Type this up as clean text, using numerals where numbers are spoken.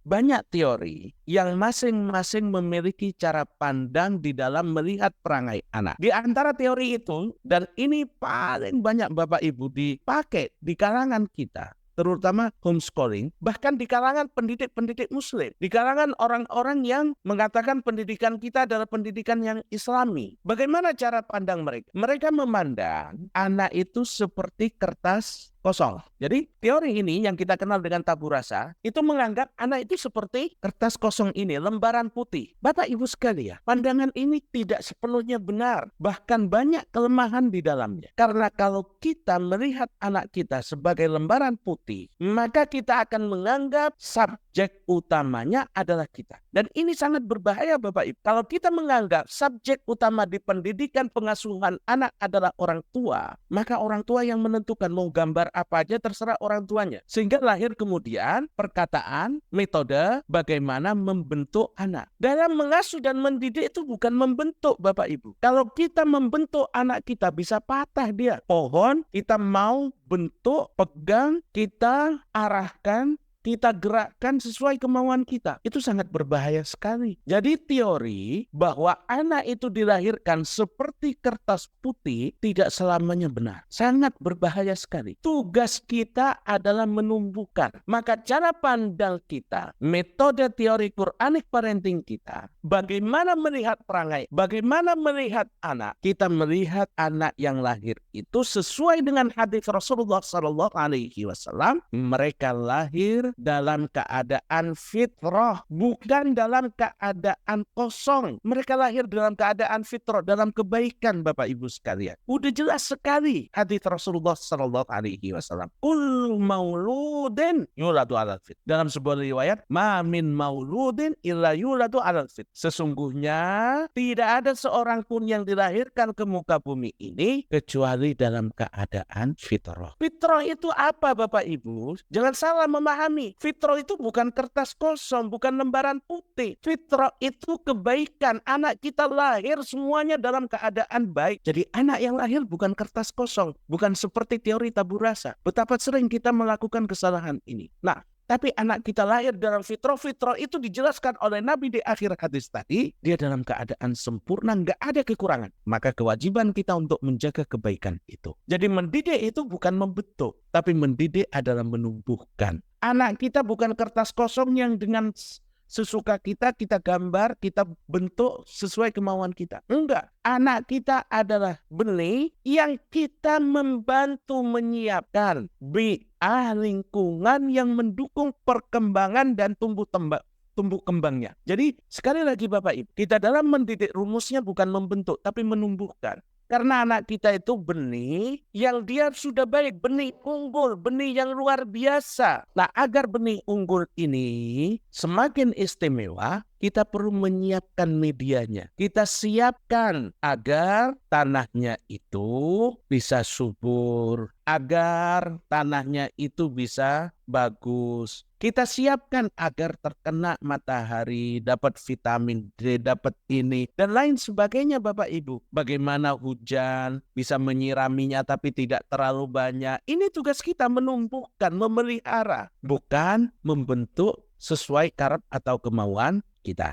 banyak teori yang masing-masing memiliki cara pandang di dalam melihat perangai anak. Di antara teori itu, dan ini paling banyak Bapak Ibu dipakai di kalangan kita, terutama homeschooling, bahkan di kalangan pendidik-pendidik muslim, di kalangan orang-orang yang mengatakan pendidikan kita adalah pendidikan yang islami. Bagaimana cara pandang mereka? Mereka memandang anak itu seperti kertas kosong. Jadi teori ini yang kita kenal dengan tabu rasa, itu menganggap anak itu seperti kertas kosong ini, lembaran putih. Bapak Ibu sekalian, pandangan ini tidak sepenuhnya benar. Bahkan banyak kelemahan di dalamnya. Karena kalau kita melihat anak kita sebagai lembaran putih, maka kita akan menganggap subjek utamanya adalah kita. Dan ini sangat berbahaya Bapak Ibu. Kalau kita menganggap subjek utama di pendidikan pengasuhan anak adalah orang tua, maka orang tua yang menentukan mau gambar apa aja terserah orang tuanya. Sehingga lahir kemudian perkataan, metode bagaimana membentuk anak. Dalam mengasuh dan mendidik itu bukan membentuk Bapak Ibu. Kalau kita membentuk anak kita bisa patah dia. Pohon kita mau bentuk, pegang, kita arahkan, kita gerakkan sesuai kemauan kita. Itu sangat berbahaya sekali. Jadi teori bahwa anak itu dilahirkan seperti kertas putih tidak selamanya benar. Sangat berbahaya sekali. Tugas kita adalah menumbuhkan. Maka cara pandang kita, metode teori Quranic parenting kita, bagaimana melihat perangai, bagaimana melihat anak, kita melihat anak yang lahir itu sesuai dengan hadis Rasulullah SAW. Mereka lahir dalam keadaan fitrah, bukan dalam keadaan kosong. Mereka lahir dalam keadaan fitrah, dalam kebaikan Bapak Ibu sekalian. Udah jelas sekali hadis Rasulullah SAW. Kullu mauludin yuladu alal fit. Dalam sebuah riwayat, ma min mauludin illa yuladu alal fit. Sesungguhnya tidak ada seorang pun yang dilahirkan ke muka bumi ini kecuali dalam keadaan fitrah. Fitrah itu apa Bapak Ibu? Jangan salah memahami. Fitrah itu bukan kertas kosong, bukan lembaran putih. Fitrah itu kebaikan. Anak kita lahir semuanya dalam keadaan baik. Jadi anak yang lahir bukan kertas kosong, bukan seperti teori tabu rasa. Betapa sering kita melakukan kesalahan ini. Nah, tapi anak kita lahir dalam fitrah. Fitrah itu dijelaskan oleh Nabi di akhir hadis tadi. Dia dalam keadaan sempurna, nggak ada kekurangan. Maka kewajiban kita untuk menjaga kebaikan itu. Jadi mendidik itu bukan membentuk, tapi mendidik adalah menumbuhkan. Anak kita bukan kertas kosong yang dengan sesuka kita gambar, kita bentuk sesuai kemauan kita. Enggak. Anak kita adalah benih yang kita membantu menyiapkan bi'ah lingkungan yang mendukung perkembangan dan tumbuh kembangnya. Jadi sekali lagi Bapak Ibu, kita dalam mendidik rumusnya bukan membentuk, tapi menumbuhkan. Karena anak kita itu benih yang dia sudah baik, benih unggul, benih yang luar biasa. Nah, agar benih unggul ini semakin istimewa, kita perlu menyiapkan medianya. Kita siapkan agar tanahnya itu bisa subur, agar tanahnya itu bisa bagus. Kita siapkan agar terkena matahari, dapat vitamin D, dapat ini, dan lain sebagainya Bapak Ibu. Bagaimana hujan, bisa menyiraminya tapi tidak terlalu banyak. Ini tugas kita menumbuhkan, memelihara, bukan membentuk sesuai karakter atau kemauan kita.